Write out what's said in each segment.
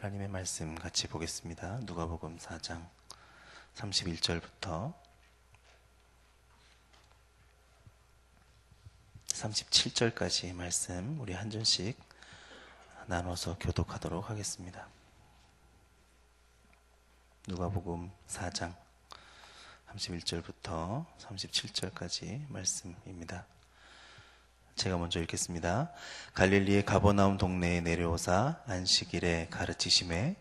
하나님의 말씀 같이 보겠습니다. 누가복음 4장 31절부터 37절까지 말씀 우리 한 절씩 나눠서 교독하도록 하겠습니다. 누가복음 4장 31절부터 37절까지 말씀입니다. 제가 먼저 읽겠습니다. 갈릴리의 가버나움 동네에 내려오사 안식일에 가르치심에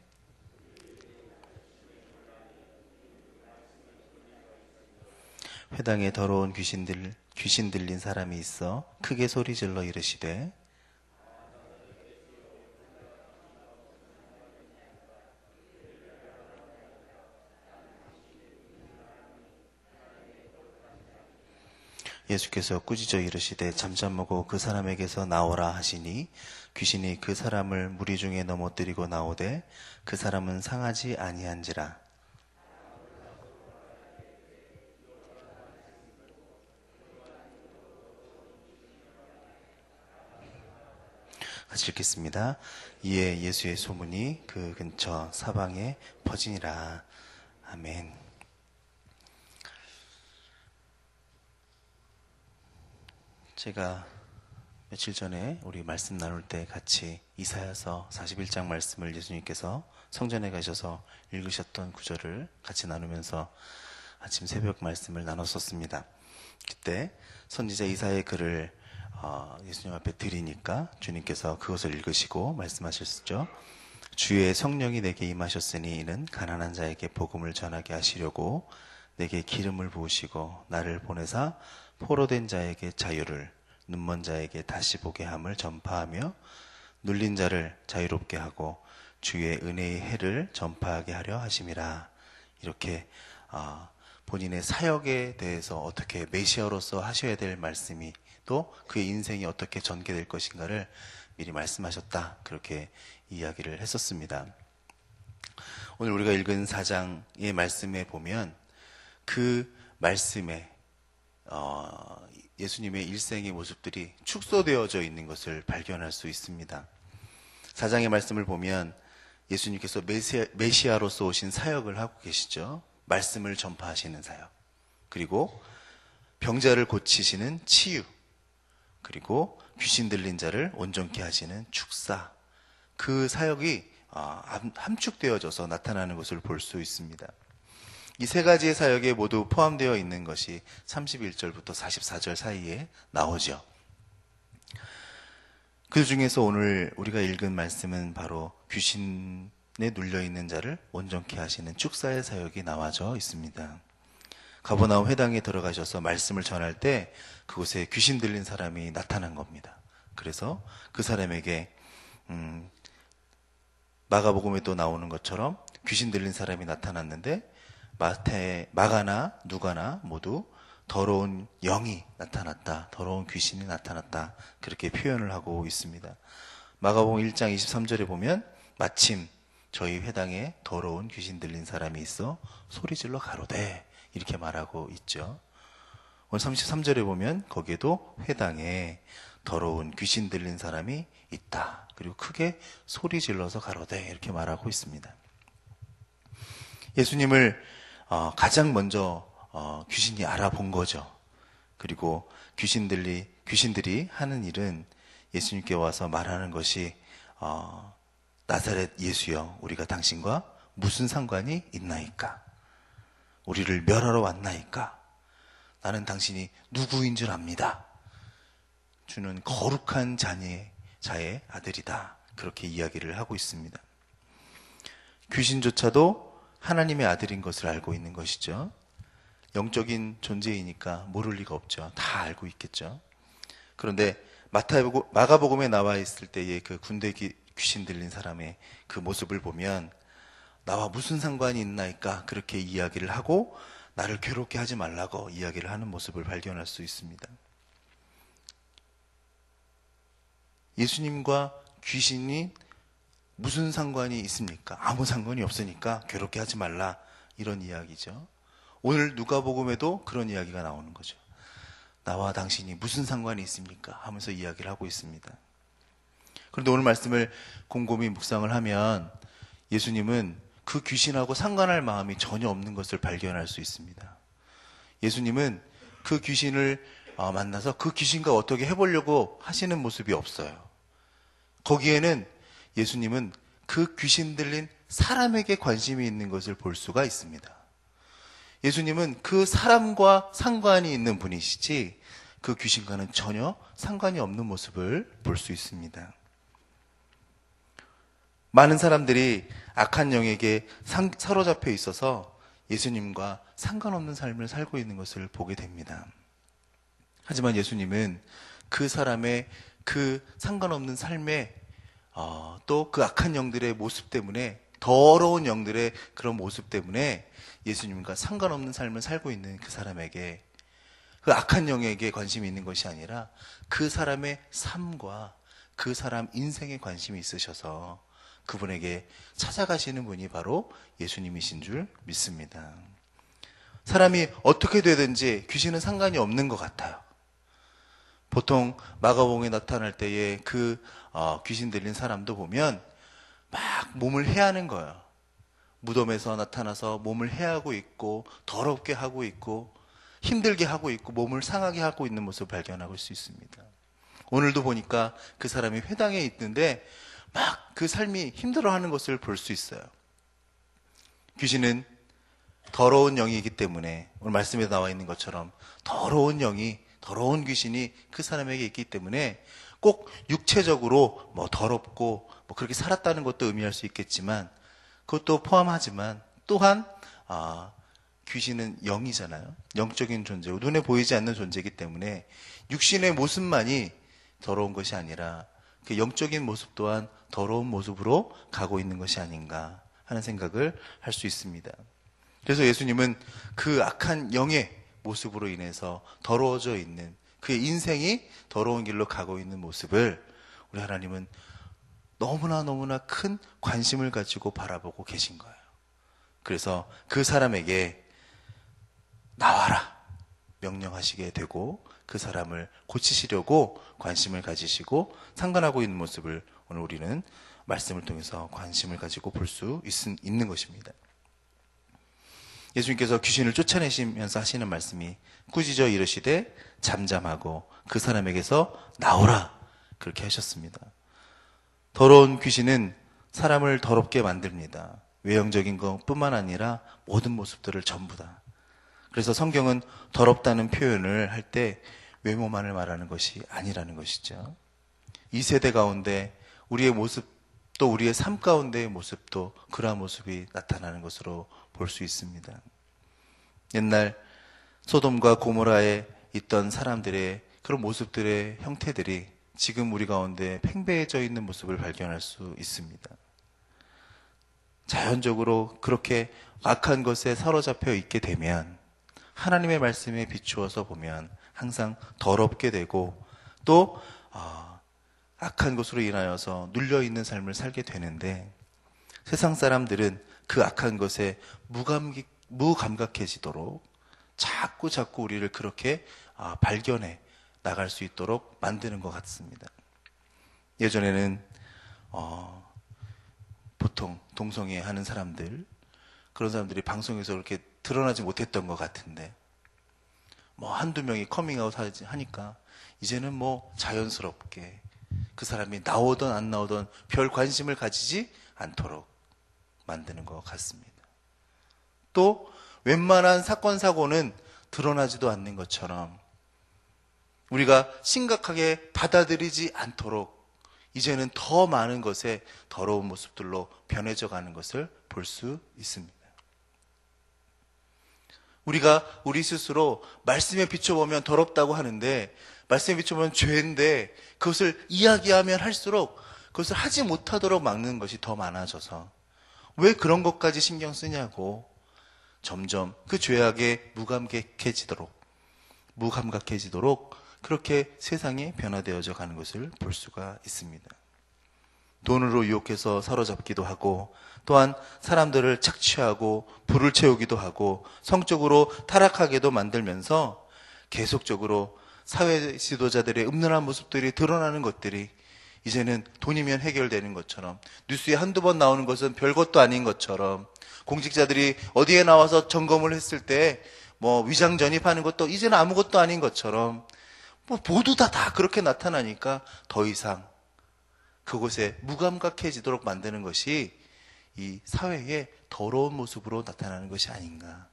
회당에 더러운 귀신 들린 사람이 있어 크게 소리질러 이르시되 예수께서 꾸짖어 이르시되 잠잠하고 그 사람에게서 나오라 하시니 귀신이 그 사람을 무리 중에 넘어뜨리고 나오되 그 사람은 상하지 아니한지라. 같이 읽겠습니다. 이에 예수의 소문이 그 근처 사방에 퍼지니라. 아멘. 제가 며칠 전에 우리 말씀 나눌 때 같이 이사야서 41장 말씀을 예수님께서 성전에 가셔서 읽으셨던 구절을 같이 나누면서 아침 새벽 말씀을 나눴었습니다. 그때 선지자 이사야의 글을 예수님 앞에 드리니까 주님께서 그것을 읽으시고 말씀하셨죠. 주의 성령이 내게 임하셨으니 이는 가난한 자에게 복음을 전하게 하시려고 내게 기름을 부으시고 나를 보내사 포로된 자에게 자유를, 눈먼 자에게 다시 보게 함을 전파하며 눌린 자를 자유롭게 하고 주의 은혜의 해를 전파하게 하려 하심이라. 이렇게 본인의 사역에 대해서 어떻게 메시아로서 하셔야 될 말씀이 또 그의 인생이 어떻게 전개될 것인가를 미리 말씀하셨다. 그렇게 이야기를 했었습니다. 오늘 우리가 읽은 4장의 말씀에 보면 그 말씀에 예수님의 일생의 모습들이 축소되어져 있는 것을 발견할 수 있습니다. 4장의 말씀을 보면 예수님께서 메시아로서 오신 사역을 하고 계시죠. 말씀을 전파하시는 사역, 그리고 병자를 고치시는 치유, 그리고 귀신 들린 자를 온전케 하시는 축사, 그 사역이 함축되어져서 나타나는 것을 볼 수 있습니다. 이 세 가지의 사역에 모두 포함되어 있는 것이 31절부터 44절 사이에 나오죠. 그 중에서 오늘 우리가 읽은 말씀은 바로 귀신에 눌려있는 자를 온전케 하시는 축사의 사역이 나와져 있습니다. 가버나움 회당에 들어가셔서 말씀을 전할 때 그곳에 귀신 들린 사람이 나타난 겁니다. 그래서 그 사람에게 마가복음에도 나오는 것처럼 귀신 들린 사람이 나타났는데 마가나 누가나 모두 더러운 영이 나타났다, 더러운 귀신이 나타났다, 그렇게 표현을 하고 있습니다. 마가복음 1장 23절에 보면 마침 저희 회당에 더러운 귀신 들린 사람이 있어 소리질러 가로되, 이렇게 말하고 있죠. 오늘 33절에 보면 거기에도 회당에 더러운 귀신 들린 사람이 있다, 그리고 크게 소리질러서 가로되, 이렇게 말하고 있습니다. 예수님을 가장 먼저 귀신이 알아본 거죠. 그리고 귀신들이 하는 일은 예수님께 와서 말하는 것이 나사렛 예수여, 우리가 당신과 무슨 상관이 있나이까? 우리를 멸하러 왔나이까? 나는 당신이 누구인 줄 압니다. 주는 거룩한 자의 아들이다. 그렇게 이야기를 하고 있습니다. 귀신조차도 하나님의 아들인 것을 알고 있는 것이죠. 영적인 존재이니까 모를 리가 없죠. 다 알고 있겠죠. 그런데 마가복음에 나와 있을 때의 그 군대 귀신 들린 사람의 그 모습을 보면 나와 무슨 상관이 있나이까? 그렇게 이야기를 하고 나를 괴롭게 하지 말라고 이야기를 하는 모습을 발견할 수 있습니다. 예수님과 귀신이 무슨 상관이 있습니까? 아무 상관이 없으니까 괴롭게 하지 말라, 이런 이야기죠. 오늘 누가복음에도 그런 이야기가 나오는 거죠. 나와 당신이 무슨 상관이 있습니까? 하면서 이야기를 하고 있습니다. 그런데 오늘 말씀을 곰곰이 묵상을 하면 예수님은 그 귀신하고 상관할 마음이 전혀 없는 것을 발견할 수 있습니다. 예수님은 그 귀신을 만나서 그 귀신과 어떻게 해보려고 하시는 모습이 없어요. 거기에는 예수님은 그 귀신 들린 사람에게 관심이 있는 것을 볼 수가 있습니다. 예수님은 그 사람과 상관이 있는 분이시지 그 귀신과는 전혀 상관이 없는 모습을 볼 수 있습니다. 많은 사람들이 악한 영에게 사로잡혀 있어서 예수님과 상관없는 삶을 살고 있는 것을 보게 됩니다. 하지만 예수님은 그 사람의 그 상관없는 삶에 또 그 악한 영들의 모습 때문에, 더러운 영들의 그런 모습 때문에 예수님과 상관없는 삶을 살고 있는 그 사람에게, 그 악한 영에게 관심이 있는 것이 아니라 그 사람의 삶과 그 사람 인생에 관심이 있으셔서 그분에게 찾아가시는 분이 바로 예수님이신 줄 믿습니다. 사람이 어떻게 되든지 귀신은 상관이 없는 것 같아요. 보통 마가복음에 나타날 때에 그 귀신 들린 사람도 보면 막 몸을 해하는 거예요. 무덤에서 나타나서 몸을 해하고 있고 더럽게 하고 있고 힘들게 하고 있고 몸을 상하게 하고 있는 모습을 발견할 수 있습니다. 오늘도 보니까 그 사람이 회당에 있는데 막 그 삶이 힘들어하는 것을 볼 수 있어요. 귀신은 더러운 영이기 때문에 오늘 말씀에 나와 있는 것처럼 더러운 영이, 더러운 귀신이 그 사람에게 있기 때문에 꼭 육체적으로 더럽고 그렇게 살았다는 것도 의미할 수 있겠지만, 그것도 포함하지만 또한 귀신은 영이잖아요. 영적인 존재고 눈에 보이지 않는 존재이기 때문에 육신의 모습만이 더러운 것이 아니라 그 영적인 모습 또한 더러운 모습으로 가고 있는 것이 아닌가 하는 생각을 할 수 있습니다. 그래서 예수님은 그 악한 영의 모습으로 인해서 더러워져 있는 그의 인생이 더러운 길로 가고 있는 모습을 우리 하나님은 너무나 큰 관심을 가지고 바라보고 계신 거예요. 그래서 그 사람에게 나와라 명령하시게 되고 그 사람을 고치시려고 관심을 가지시고 상관하고 있는 모습을 오늘 우리는 말씀을 통해서 관심을 가지고 볼 수 있는 것입니다. 예수님께서 귀신을 쫓아내시면서 하시는 말씀이 꾸짖어 이르시되 잠잠하고 그 사람에게서 나오라 그렇게 하셨습니다. 더러운 귀신은 사람을 더럽게 만듭니다. 외형적인 것뿐만 아니라 모든 모습들을 전부 다. 그래서 성경은 더럽다는 표현을 할 때 외모만을 말하는 것이 아니라는 것이죠. 이 세대 가운데 우리의 모습도, 우리의 삶 가운데의 모습도 그러한 모습이 나타나는 것으로 볼 수 있습니다. 옛날 소돔과 고모라에 있던 사람들의 그런 모습들의 형태들이 지금 우리 가운데 팽배해져 있는 모습을 발견할 수 있습니다. 자연적으로 그렇게 악한 것에 사로잡혀 있게 되면 하나님의 말씀에 비추어서 보면 항상 더럽게 되고 또 악한 것으로 인하여서 눌려있는 삶을 살게 되는데, 세상 사람들은 그 악한 것에 무감각해지도록 자꾸 우리를 그렇게 발견해 나갈 수 있도록 만드는 것 같습니다. 예전에는 보통 동성애 하는 사람들, 그런 사람들이 방송에서 그렇게 드러나지 못했던 것 같은데 한두 명이 커밍아웃 하니까 이제는 자연스럽게 그 사람이 나오든 안 나오든 별 관심을 가지지 않도록 만드는 것 같습니다. 또 웬만한 사건 사고는 드러나지도 않는 것처럼 우리가 심각하게 받아들이지 않도록 이제는 더 많은 것에 더러운 모습들로 변해져 가는 것을 볼 수 있습니다. 우리가 우리 스스로 말씀에 비춰보면 더럽다고 하는데, 말씀에 비춰보면 죄인데 그것을 이야기하면 할수록 그것을 하지 못하도록 막는 것이 더 많아져서 왜 그런 것까지 신경 쓰냐고 점점 그 죄악에 무감각해지도록 그렇게 세상이 변화되어져 가는 것을 볼 수가 있습니다. 돈으로 유혹해서 사로잡기도 하고, 또한 사람들을 착취하고 불을 채우기도 하고 성적으로 타락하게도 만들면서 계속적으로 사회 지도자들의 음란한 모습들이 드러나는 것들이 이제는 돈이면 해결되는 것처럼, 뉴스에 한두 번 나오는 것은 별것도 아닌 것처럼, 공직자들이 어디에 나와서 점검을 했을 때 뭐 위장 전입하는 것도 이제는 아무것도 아닌 것처럼 뭐 모두 다 그렇게 나타나니까 더 이상 그곳에 무감각해지도록 만드는 것이 이 사회의 더러운 모습으로 나타나는 것이 아닌가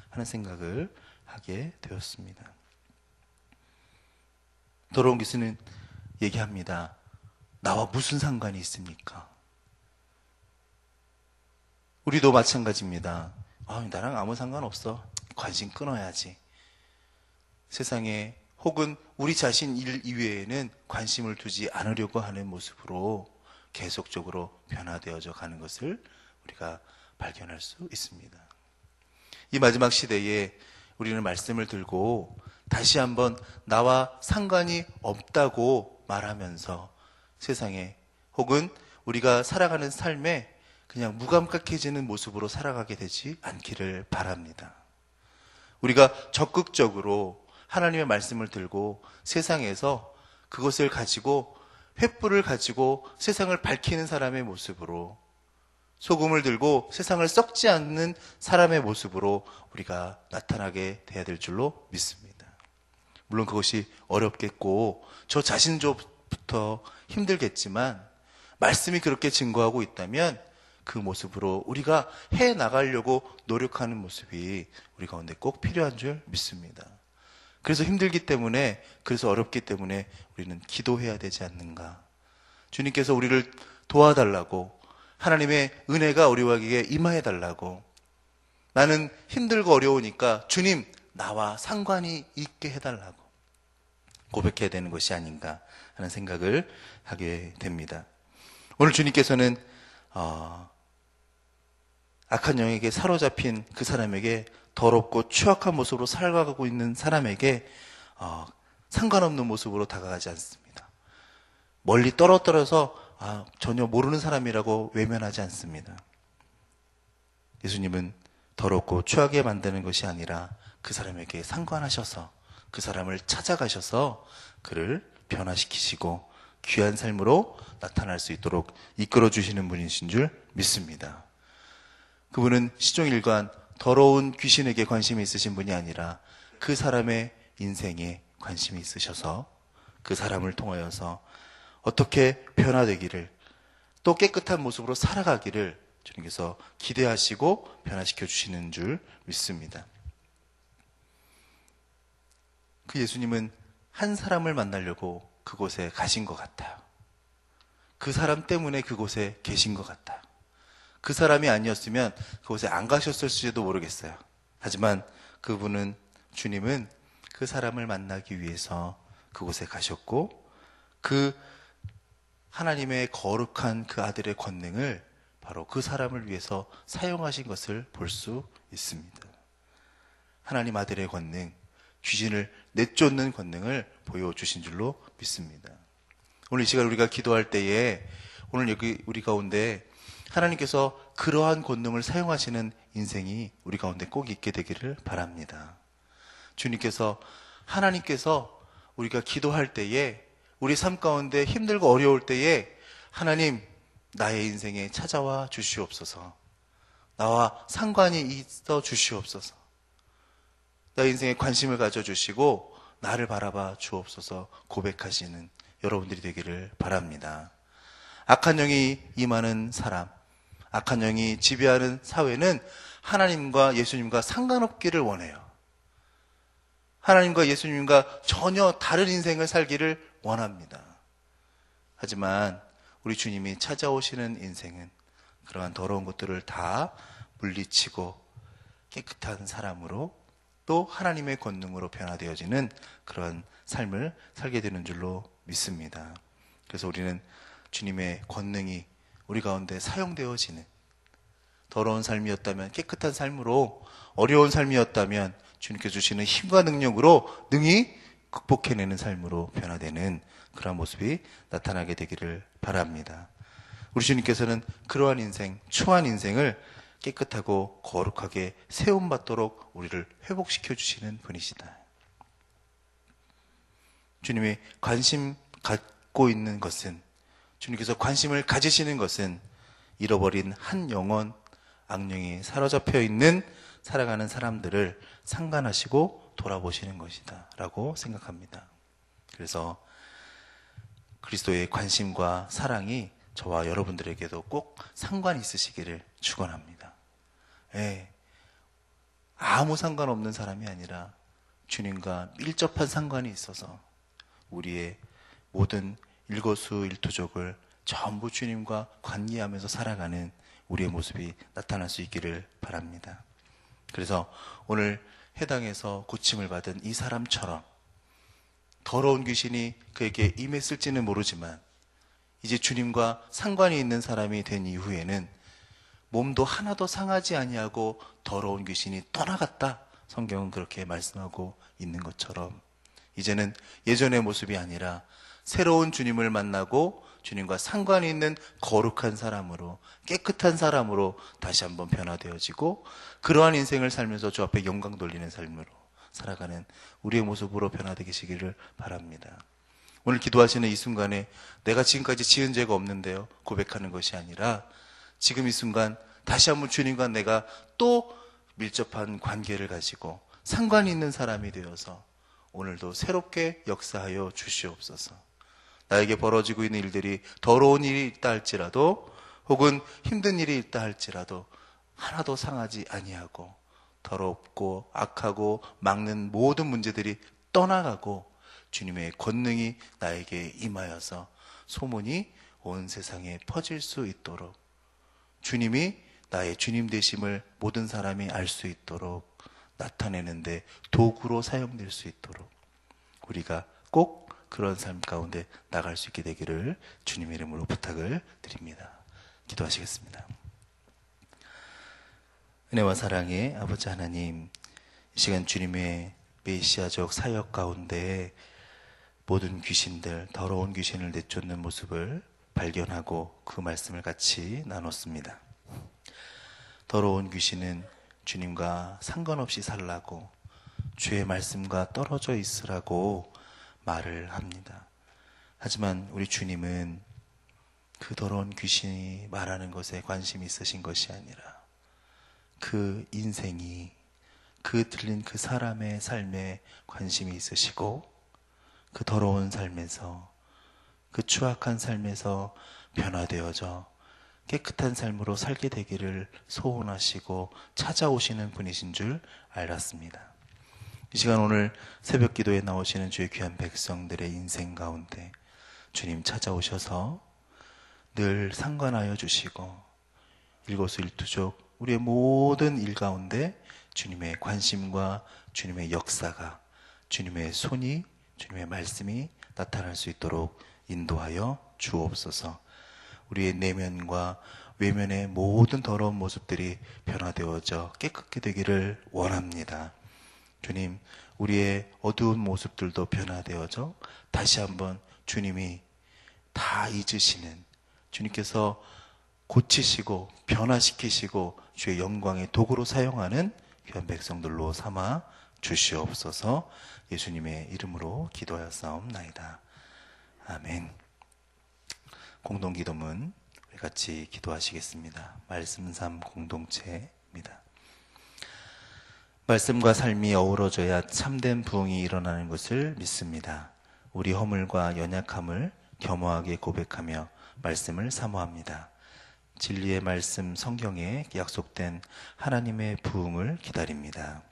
하는 생각을 하게 되었습니다. 더러운 기수는 얘기합니다. 나와 무슨 상관이 있습니까? 우리도 마찬가지입니다. 나랑 아무 상관없어. 관심 끊어야지. 세상에 혹은 우리 자신 일 이외에는 관심을 두지 않으려고 하는 모습으로 계속적으로 변화되어져 가는 것을 우리가 발견할 수 있습니다. 이 마지막 시대에 우리는 말씀을 들고 다시 한번 나와 상관이 없다고 말하면서 세상에 혹은 우리가 살아가는 삶에 그냥 무감각해지는 모습으로 살아가게 되지 않기를 바랍니다. 우리가 적극적으로 하나님의 말씀을 들고 세상에서 그것을 가지고 횃불을 가지고 세상을 밝히는 사람의 모습으로, 소금을 들고 세상을 썩지 않는 사람의 모습으로 우리가 나타나게 돼야 될 줄로 믿습니다. 물론 그것이 어렵겠고 저 자신조부터 힘들겠지만 말씀이 그렇게 증거하고 있다면 그 모습으로 우리가 해나가려고 노력하는 모습이 우리 가운데 꼭 필요한 줄 믿습니다. 그래서 힘들기 때문에, 그래서 어렵기 때문에 우리는 기도해야 되지 않는가. 주님께서 우리를 도와달라고, 하나님의 은혜가 우리에게 임하해달라고, 나는 힘들고 어려우니까 주님 나와 상관이 있게 해달라고 고백해야 되는 것이 아닌가 하는 생각을 하게 됩니다. 오늘 주님께서는 악한 영에게 사로잡힌 그 사람에게, 더럽고 추악한 모습으로 살아가고 있는 사람에게 상관없는 모습으로 다가가지 않습니다. 멀리 떨어져서 전혀 모르는 사람이라고 외면하지 않습니다. 예수님은 더럽고 추하게 만드는 것이 아니라 그 사람에게 상관하셔서 그 사람을 찾아가셔서 그를 변화시키시고 귀한 삶으로 나타날 수 있도록 이끌어 주시는 분이신 줄 믿습니다. 그분은 시종일관 더러운 귀신에게 관심이 있으신 분이 아니라 그 사람의 인생에 관심이 있으셔서 그 사람을 통하여서 어떻게 변화되기를, 또 깨끗한 모습으로 살아가기를 주님께서 기대하시고 변화시켜 주시는 줄 믿습니다. 그 예수님은 한 사람을 만나려고 그곳에 가신 것 같아요. 그 사람 때문에 그곳에 계신 것 같아요. 그 사람이 아니었으면 그곳에 안 가셨을지도 모르겠어요. 하지만 그분은, 주님은 그 사람을 만나기 위해서 그곳에 가셨고, 그 하나님의 거룩한 그 아들의 권능을 바로 그 사람을 위해서 사용하신 것을 볼 수 있습니다. 하나님 아들의 권능, 귀신을 내쫓는 권능을 보여주신 줄로 믿습니다. 오늘 이 시간 우리가 기도할 때에, 오늘 여기 우리 가운데 하나님께서 그러한 권능을 사용하시는 인생이 우리 가운데 꼭 있게 되기를 바랍니다. 하나님께서 우리가 기도할 때에, 우리 삶 가운데 힘들고 어려울 때에 하나님 나의 인생에 찾아와 주시옵소서, 나와 상관이 있어 주시옵소서, 나의 인생에 관심을 가져주시고 나를 바라봐 주옵소서 고백하시는 여러분들이 되기를 바랍니다. 악한 영이 임하는 사람, 악한 영이 지배하는 사회는 하나님과 예수님과 상관없기를 원해요. 하나님과 예수님과 전혀 다른 인생을 살기를 원합니다. 하지만 우리 주님이 찾아오시는 인생은 그러한 더러운 것들을 다 물리치고 깨끗한 사람으로, 또 하나님의 권능으로 변화되어지는 그런 삶을 살게 되는 줄로 믿습니다. 그래서 우리는 주님의 권능이 우리 가운데 사용되어지는, 더러운 삶이었다면 깨끗한 삶으로, 어려운 삶이었다면 주님께서 주시는 힘과 능력으로 능히 극복해내는 삶으로 변화되는 그런 모습이 나타나게 되기를 바랍니다. 우리 주님께서는 그러한 인생, 추한 인생을 깨끗하고 거룩하게 세움받도록 우리를 회복시켜 주시는 분이시다. 주님이 관심 갖고 있는 것은 주님께서 관심을 가지시는 것은 잃어버린 한 영혼, 악령이 사로잡혀 있는 살아가는 사람들을 상관하시고 돌아보시는 것이다 라고 생각합니다. 그래서 그리스도의 관심과 사랑이 저와 여러분들에게도 꼭 상관이 있으시기를 축원합니다. 예, 아무 상관없는 사람이 아니라 주님과 밀접한 상관이 있어서 우리의 모든 일거수일투족을 전부 주님과 관계하면서 살아가는 우리의 모습이 나타날 수 있기를 바랍니다. 그래서 오늘 해당에서 고침을 받은 이 사람처럼 더러운 귀신이 그에게 임했을지는 모르지만 이제 주님과 상관이 있는 사람이 된 이후에는 몸도 하나도 상하지 아니하고 더러운 귀신이 떠나갔다. 성경은 그렇게 말씀하고 있는 것처럼 이제는 예전의 모습이 아니라 새로운 주님을 만나고 주님과 상관이 있는 거룩한 사람으로, 깨끗한 사람으로 다시 한번 변화되어지고 그러한 인생을 살면서 주 앞에 영광 돌리는 삶으로 살아가는 우리의 모습으로 변화되시기를 바랍니다. 오늘 기도하시는 이 순간에 내가 지금까지 지은 죄가 없는데요 고백하는 것이 아니라 지금 이 순간 다시 한번 주님과 내가 또 밀접한 관계를 가지고 상관이 있는 사람이 되어서 오늘도 새롭게 역사하여 주시옵소서. 나에게 벌어지고 있는 일들이 더러운 일이 있다 할지라도 혹은 힘든 일이 있다 할지라도 하나도 상하지 아니하고 더럽고 악하고 막는 모든 문제들이 떠나가고 주님의 권능이 나에게 임하여서 소문이 온 세상에 퍼질 수 있도록 주님이 나의 주님 되심을 모든 사람이 알 수 있도록 나타내는데 도구로 사용될 수 있도록 우리가 꼭 그런 삶 가운데 나갈 수 있게 되기를 주님의 이름으로 부탁을 드립니다. 기도하시겠습니다. 은혜와 사랑의 아버지 하나님, 이 시간 주님의 메시아적 사역 가운데 모든 귀신들, 더러운 귀신을 내쫓는 모습을 발견하고 그 말씀을 같이 나눴습니다. 더러운 귀신은 주님과 상관없이 살라고 주의 말씀과 떨어져 있으라고 말을 합니다. 하지만 우리 주님은 그 더러운 귀신이 말하는 것에 관심이 있으신 것이 아니라 그 인생이 그 들린 그 사람의 삶에 관심이 있으시고 그 더러운 삶에서 그 추악한 삶에서 변화되어져 깨끗한 삶으로 살게 되기를 소원하시고 찾아오시는 분이신 줄 알았습니다. 이 시간 오늘 새벽 기도에 나오시는 주의 귀한 백성들의 인생 가운데 주님 찾아오셔서 늘 상관하여 주시고 일거수일투족 우리의 모든 일 가운데 주님의 관심과 주님의 역사가 주님의 손이 주님의 말씀이 나타날 수 있도록 인도하여 주옵소서. 우리의 내면과 외면의 모든 더러운 모습들이 변화되어져 깨끗게 되기를 원합니다. 주님, 우리의 어두운 모습들도 변화되어져 다시 한번 주님이 다 잊으시는 주님께서 고치시고 변화시키시고 주의 영광의 도구로 사용하는 귀한 백성들로 삼아 주시옵소서. 예수님의 이름으로 기도하였사옵나이다. 아멘. 공동기도문 우리 같이 기도하시겠습니다. 말씀 삶 공동체입니다. 말씀과 삶이 어우러져야 참된 부흥이 일어나는 것을 믿습니다. 우리 허물과 연약함을 겸허하게 고백하며 말씀을 사모합니다. 진리의 말씀 성경에 약속된 하나님의 부흥을 기다립니다.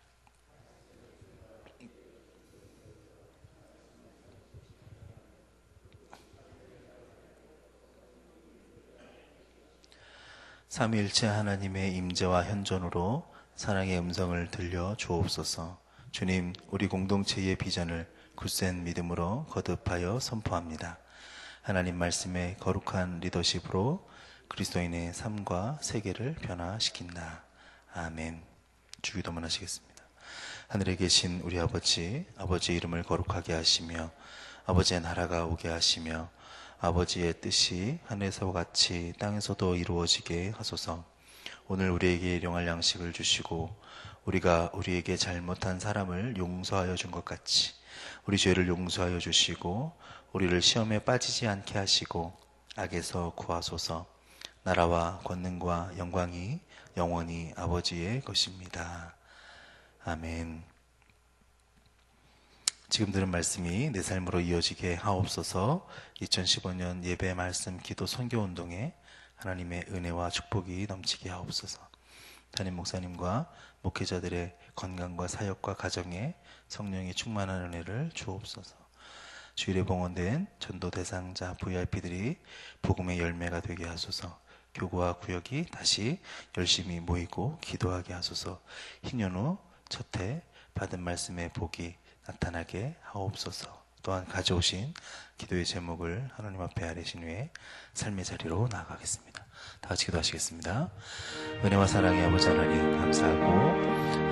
삼위일체 하나님의 임재와 현존으로 사랑의 음성을 들려 주옵소서. 주님, 우리 공동체의 비전을 굳센 믿음으로 거듭하여 선포합니다. 하나님 말씀의 거룩한 리더십으로 그리스도인의 삶과 세계를 변화시킨다. 아멘. 주기도문 하시겠습니다. 하늘에 계신 우리 아버지, 아버지의 이름을 거룩하게 하시며 아버지의 나라가 오게 하시며 아버지의 뜻이 하늘에서와 같이 땅에서도 이루어지게 하소서. 오늘 우리에게 일용할 양식을 주시고 우리가 우리에게 잘못한 사람을 용서하여 준 것 같이 우리 죄를 용서하여 주시고 우리를 시험에 빠지지 않게 하시고 악에서 구하소서. 나라와 권능과 영광이 영원히 아버지의 것입니다. 아멘. 지금 들은 말씀이 내 삶으로 이어지게 하옵소서. 2015년 예배 말씀 기도 선교 운동에 하나님의 은혜와 축복이 넘치게 하옵소서. 담임 목사님과 목회자들의 건강과 사역과 가정에 성령의 충만한 은혜를 주옵소서. 주일에 봉헌된 전도 대상자 VIP들이 복음의 열매가 되게 하소서. 교구와 구역이 다시 열심히 모이고 기도하게 하소서. 희년후 첫해 받은 말씀의 복이 나타나게 하옵소서. 또한 가져오신 기도의 제목을 하나님 앞에 아뢰신 후에 삶의 자리로 나아가겠습니다. 다 같이 기도하시겠습니다. 은혜와 사랑의 아버지 하나님 감사하고,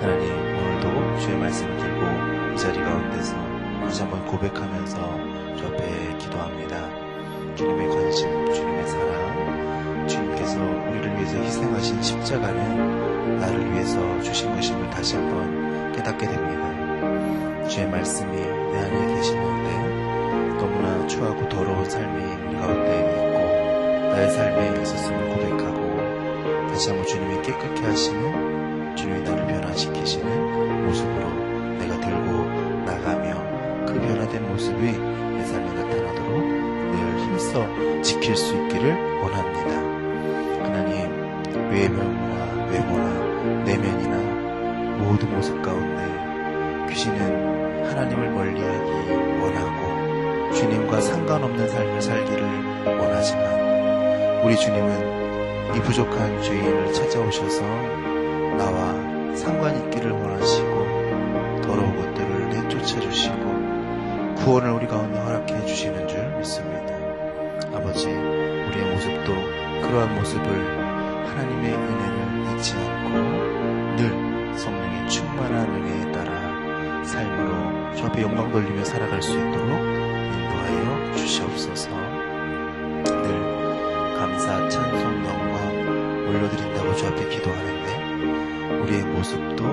하나님 오늘도 주의 말씀을 들고 이 자리 가운데서 다시 한번 고백하면서 주 앞에 기도합니다. 주님의 관심, 주님의 사랑, 주님께서 우리를 위해서 희생하신 십자가는 나를 위해서 주신 것임을 다시 한번 깨닫게 됩니다. 주의 말씀이 내 안에 계시는데 너무나 추하고 더러운 삶이 우리 가운데 있고 나의 삶에 있었음을 고백하고 다시 한번 주님이 깨끗게 하시는, 주님이 나를 변화시키시는 모습으로 내가 들고 나가며 그 변화된 모습이 내 삶에 나타나도록 늘 힘써 지킬 수 있기를 원합니다. 하나님, 외면과 외모나 내면이나 모든 모습 가운데 귀신은 하나님을 멀리하기 원하고 주님과 상관없는 삶을 살기를 원하지만, 우리 주님은 이 부족한 죄인을 찾아오셔서 나와 상관 있기를 원하시고 더러운 것들을 내쫓아 주시고 구원을 우리 가운데 허락해 주시는 줄 믿습니다. 아버지, 우리의 모습도 그러한 모습을 하나님의 은혜를 잊지 않고 늘 성령의 충만한 은혜에 따라 삶으로 주 앞에 영광 돌리며 살아갈 수 있도록 인도하여 주시옵소서. 늘 감사, 찬송, 영광 올려드린다고 주 앞에 기도하는데 우리의 모습도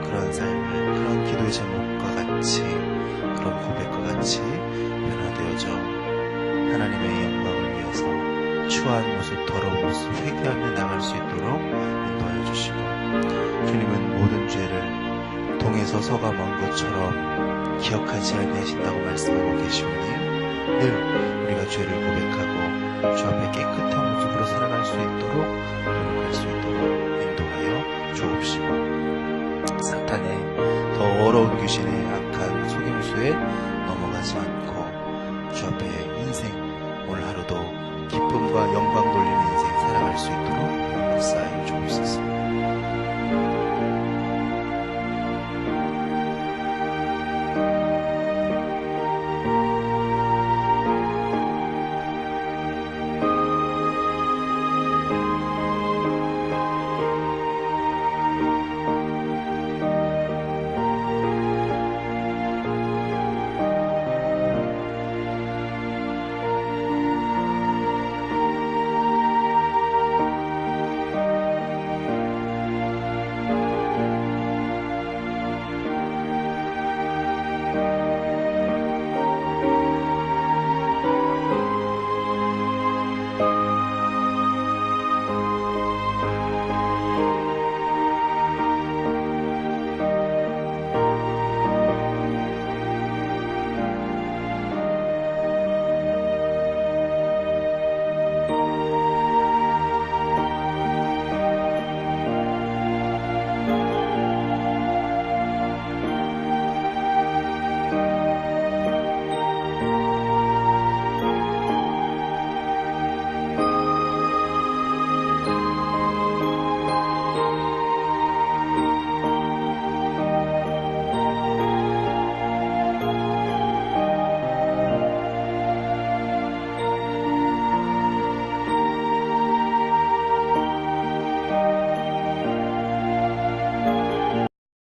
그런 삶을, 그런 기도의 제목과 같이, 그런 고백과 같이 변화되어져 하나님의 영광을 위해서 추한 모습, 더러운 모습 회개하며 나갈 수 있도록 인도하여 주시고, 주님은 모든 죄를 동에서 서가 먼 것처럼 기억하지 아니하신다고 말씀하고 계시오니 늘 우리가 죄를 고백하고 주 앞에 깨끗한 모습으로 살아갈 수 있도록 노력할 수 있도록 인도하여 주옵시고, 사탄의 더 어려운 귀신의